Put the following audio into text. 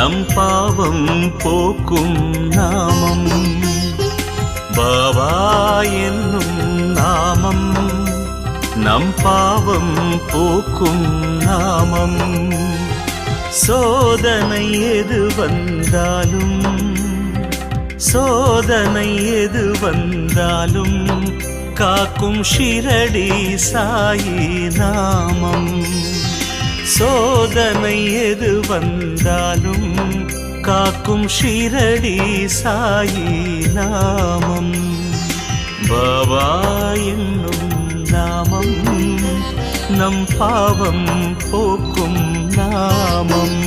நம் பாவம் போக்கும் நாமம். பாபா என்னும் நாமம் நம் பாவம் போக்கும் நாமம். சோதனை எது வந்தாலும் சோதனை எது வந்தாலும் காக்கும் ஷிரடி சாயி நாமம். சோதனை எது வந்தாலும் காக்கும் ஷிரடி சாயி நாமம். பாபா என்னும் நாமம் நம் பாவம் போக்கும் நாமம்.